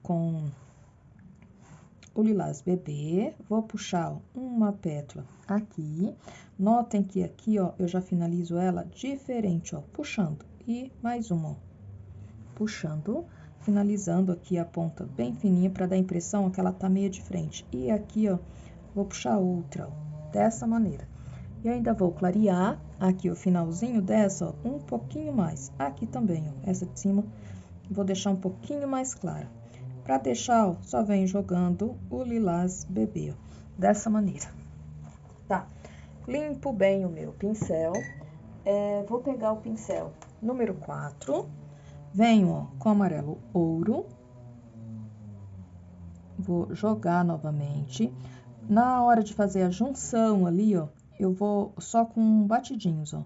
com o lilás bebê, vou puxar, ó, uma pétala aqui. Notem que aqui, ó, eu já finalizo ela diferente, ó, puxando. E mais uma, ó, puxando, finalizando aqui a ponta bem fininha para dar a impressão que ela tá meio de frente. E aqui, ó, vou puxar outra, ó, dessa maneira. E ainda vou clarear aqui o finalzinho dessa, ó, um pouquinho mais. Aqui também, ó, essa de cima, vou deixar um pouquinho mais clara. Para deixar, ó, só venho jogando o lilás bebê, ó, dessa maneira. Tá, limpo bem o meu pincel. Vou pegar o pincel número 4, venho, ó, com amarelo ouro. Vou jogar novamente. Na hora de fazer a junção ali, ó, eu vou só com batidinhos, ó.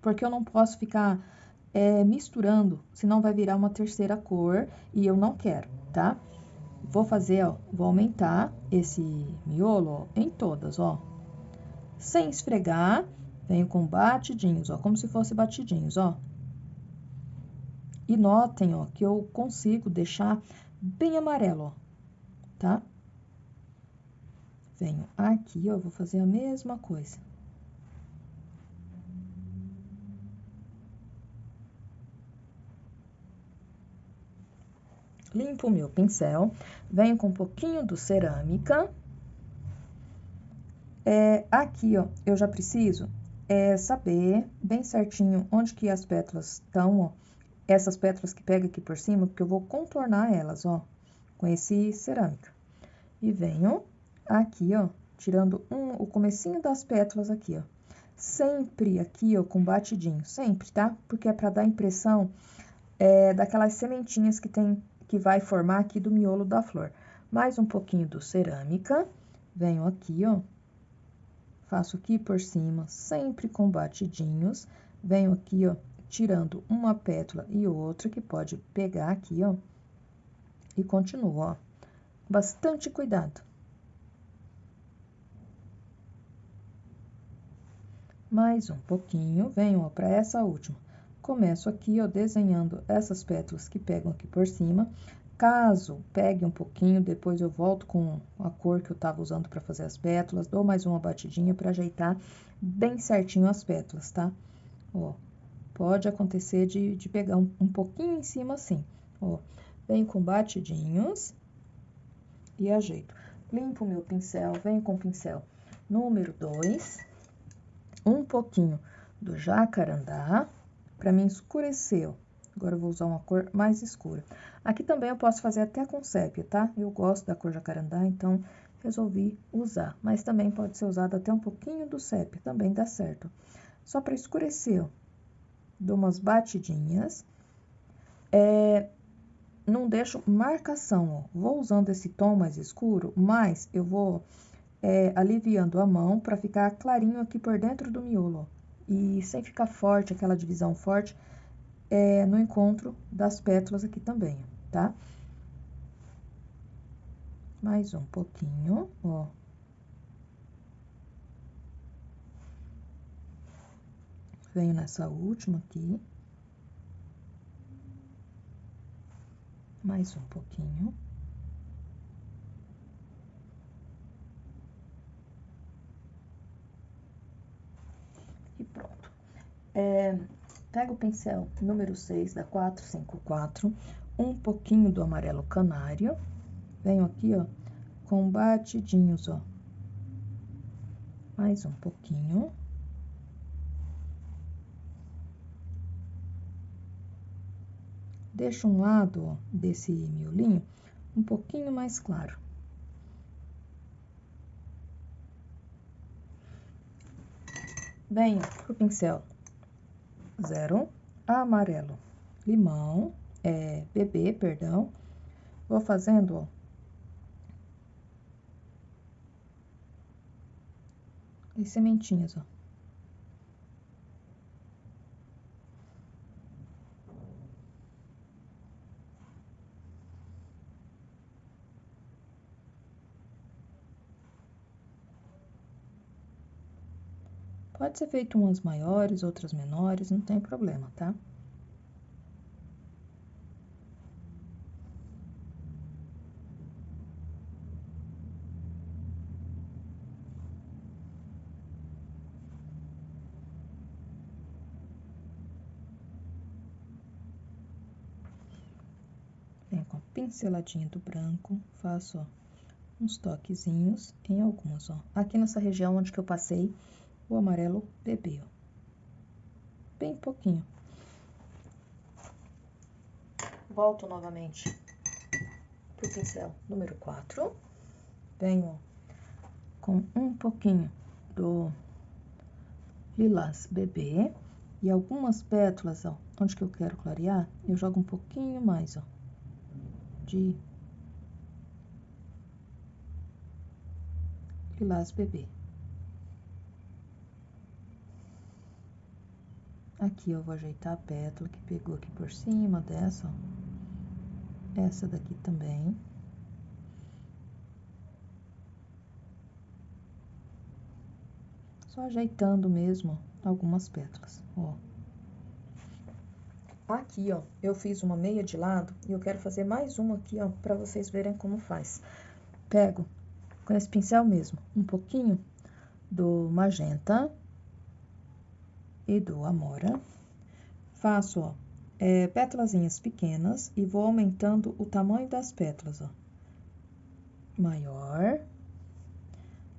Porque eu não posso ficar misturando, senão vai virar uma terceira cor e eu não quero, tá? Vou fazer, ó, vou aumentar esse miolo, ó, em todas, ó. Sem esfregar, venho com batidinhos, ó, como se fosse batidinhos, ó. E notem, ó, que eu consigo deixar bem amarelo, ó, tá? Venho aqui, ó, vou fazer a mesma coisa. Limpo o meu pincel, venho com um pouquinho do cerâmica. Aqui, ó, eu já preciso saber bem certinho onde que as pétalas estão, ó. Essas pétalas que pega aqui por cima, porque eu vou contornar elas, ó, com esse cerâmica. E venho aqui, ó, tirando o comecinho das pétalas aqui, ó. Sempre aqui, ó, com batidinho, sempre, tá? Porque é pra dar a impressão daquelas sementinhas que vai formar aqui do miolo da flor. Mais um pouquinho do cerâmica, venho aqui, ó, faço aqui por cima, sempre com batidinhos, venho aqui, ó, tirando uma pétala e outra, que pode pegar aqui, ó, e continuo, ó, bastante cuidado. Mais um pouquinho, venho, ó, para essa última. Começo aqui, ó, desenhando essas pétalas que pegam aqui por cima. Caso pegue um pouquinho, depois eu volto com a cor que eu tava usando para fazer as pétalas, dou mais uma batidinha para ajeitar bem certinho as pétalas, tá? Ó, pode acontecer de pegar um pouquinho em cima assim, ó. Venho com batidinhos e ajeito. Limpo o meu pincel, venho com o pincel número 2, um pouquinho do jacarandá, para mim escurecer, ó. Agora eu vou usar uma cor mais escura. Aqui também eu posso fazer até com sépia, tá? Eu gosto da cor jacarandá, então resolvi usar. Mas também pode ser usado até um pouquinho do sépia, também dá certo. Só para escurecer, ó. Dou umas batidinhas. Não deixo marcação, ó. Vou usando esse tom mais escuro, mas eu vou aliviando a mão para ficar clarinho aqui por dentro do miolo, ó. E sem ficar forte, aquela divisão forte, no encontro das pétalas aqui também, tá? Mais um pouquinho, ó. Venho nessa última aqui. Mais um pouquinho. E pronto. Pega o pincel número 6 da 454, um pouquinho do amarelo canário. Venho aqui, ó, com batidinhos, ó. Mais um pouquinho. Deixo um lado, ó, desse miolinho um pouquinho mais claro. Venho pro pincel 01, amarelo, limão, bebê, perdão. Vou fazendo, ó, as sementinhas, ó. Pode ser feito umas maiores, outras menores, não tem problema, tá? Venho com a pinceladinha do branco, faço, ó, uns toquezinhos em algumas, ó. Aqui nessa região onde que eu passei o amarelo bebê, ó. Bem pouquinho. Volto novamente pro pincel número 4. Venho com um pouquinho do lilás bebê e algumas pétalas, ó, onde que eu quero clarear, eu jogo um pouquinho mais, ó, de lilás bebê. Aqui eu vou ajeitar a pétala que pegou aqui por cima dessa, ó. Essa daqui também. Só ajeitando mesmo algumas pétalas, ó. Aqui, ó, eu fiz uma meia de lado e eu quero fazer mais uma aqui, ó, pra vocês verem como faz. Pego com esse pincel mesmo um pouquinho do magenta e do amora. Faço, ó, pétalazinhas pequenas e vou aumentando o tamanho das pétalas, ó. Maior.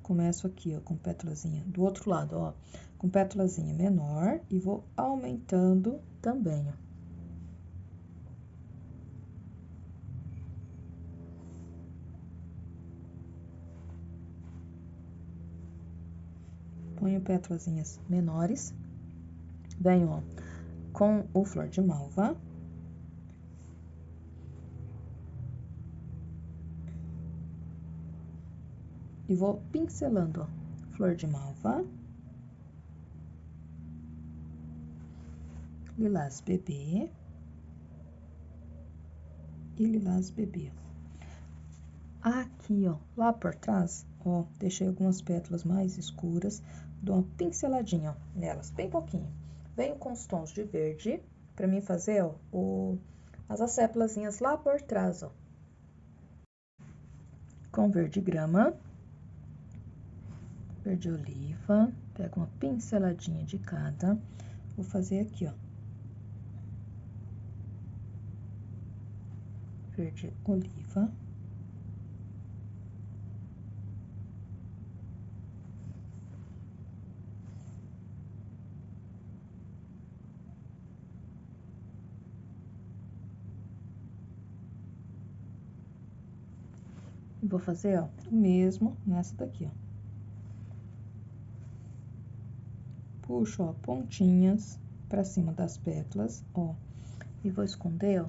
Começo aqui, ó, com pétalazinha do outro lado, ó, com pétalazinha menor e vou aumentando também, ó. Ponho pétalazinhas menores. Venho, ó, com o flor de malva. E vou pincelando, ó, flor de malva. Lilás bebê. E lilás bebê. Aqui, ó, lá por trás, ó, deixei algumas pétalas mais escuras. Dou uma pinceladinha, ó, nelas, bem pouquinho. Venho com os tons de verde, pra mim fazer, ó, as acéfalazinhas lá por trás, ó. Com verde grama, verde oliva, pego uma pinceladinha de cada. Vou fazer aqui, ó. Verde oliva. Vou fazer, ó, o mesmo nessa daqui, ó. Puxo, ó, pontinhas pra cima das pétalas, ó. E vou esconder, ó.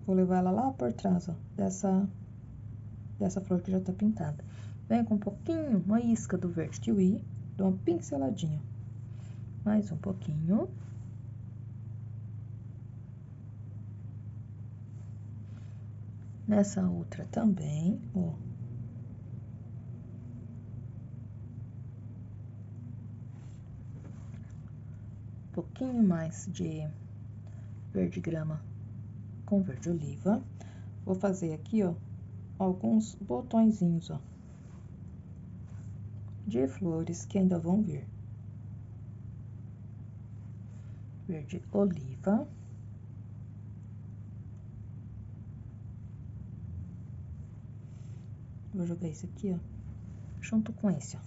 Vou levar ela lá por trás, ó, dessa flor que já tá pintada. Venho com um pouquinho, uma isca do verde kiwi, dou uma pinceladinha. Mais um pouquinho. Nessa outra também, ó. Um pouquinho mais de verde grama com verde oliva. Vou fazer aqui, ó, alguns botõezinhos, ó, de flores que ainda vão vir. Verde oliva. Vou jogar esse aqui, ó, junto com esse, ó.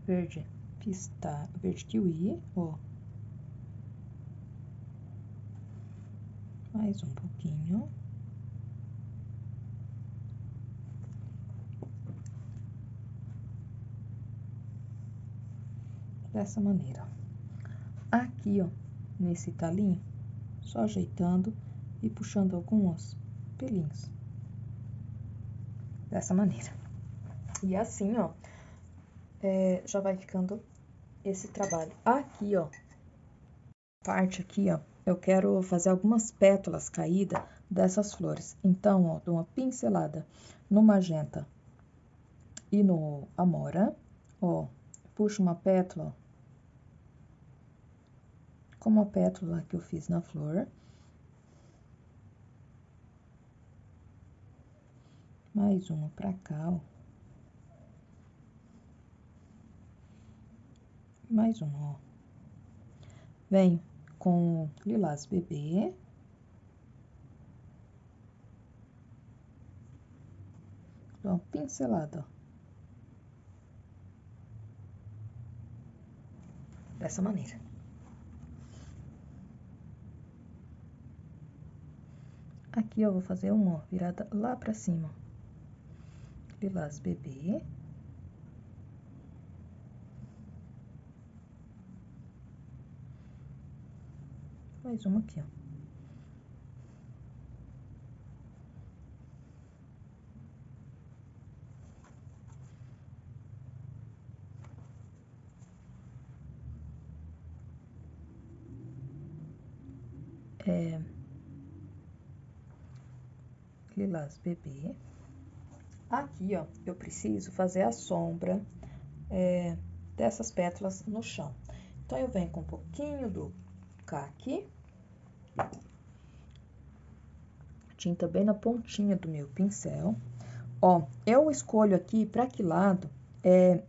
Verde kiwi, ó. Mais um pouquinho. Dessa maneira. Aqui, ó, nesse talinho, só ajeitando e puxando alguns pelinhos. Dessa maneira. E assim, ó, já vai ficando esse trabalho. Aqui, ó, parte aqui, ó, eu quero fazer algumas pétalas caídas dessas flores. Então, ó, dou uma pincelada no magenta ir no amora, ó, puxo uma pétala, ó, como a pétala que eu fiz na flor. Mais uma pra cá, ó. Mais uma, ó. Venho com lilás bebê. Dou uma pincelada, ó. Dessa maneira. Aqui eu vou fazer uma virada lá pra cima. Lilás bebê. Mais uma aqui, ó. Lilás bebê. Aqui, ó, eu preciso fazer a sombra dessas pétalas no chão. Então, eu venho com um pouquinho do caqui, tinta bem na pontinha do meu pincel. Ó, eu escolho aqui para que lado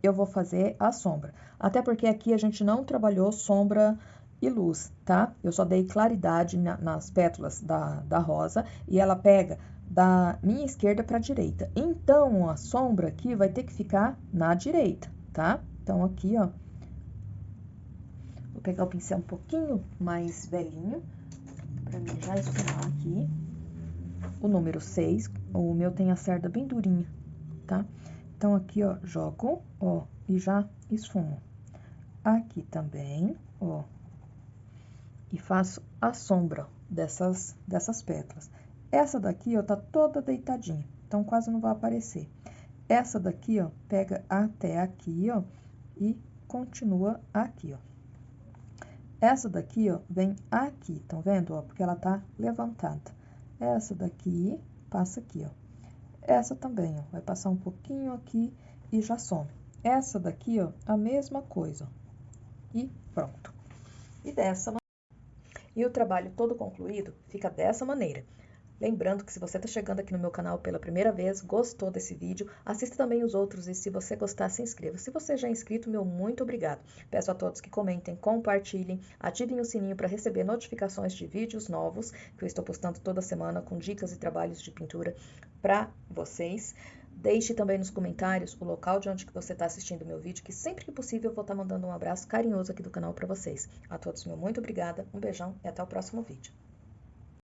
eu vou fazer a sombra. Até porque aqui a gente não trabalhou sombra e luz, tá? Eu só dei claridade nas pétalas da rosa e ela pega da minha esquerda para a direita. Então, a sombra aqui vai ter que ficar na direita, tá? Então, aqui, ó, vou pegar o pincel um pouquinho mais velhinho para mim já esfumar aqui. O número 6, o meu tem a cerda bem durinha, tá? Então, aqui, ó, jogo, ó, e já esfumo. Aqui também, ó, e faço a sombra dessas pétalas. Essa daqui, ó, tá toda deitadinha, então quase não vai aparecer. Essa daqui, ó, pega até aqui, ó, e continua aqui, ó. Essa daqui, ó, vem aqui, estão vendo, ó, porque ela tá levantada. Essa daqui passa aqui, ó. Essa também, ó, vai passar um pouquinho aqui e já some. Essa daqui, ó, a mesma coisa, ó. E pronto. E dessa maneira. E o trabalho todo concluído fica dessa maneira. Lembrando que se você está chegando aqui no meu canal pela primeira vez, gostou desse vídeo, assista também os outros e se você gostar, se inscreva. Se você já é inscrito, meu muito obrigado. Peço a todos que comentem, compartilhem, ativem o sininho para receber notificações de vídeos novos que eu estou postando toda semana com dicas e trabalhos de pintura para vocês. Deixe também nos comentários o local de onde que você está assistindo o meu vídeo, que sempre que possível eu vou estar mandando um abraço carinhoso aqui do canal para vocês. A todos, meu muito obrigada, um beijão e até o próximo vídeo.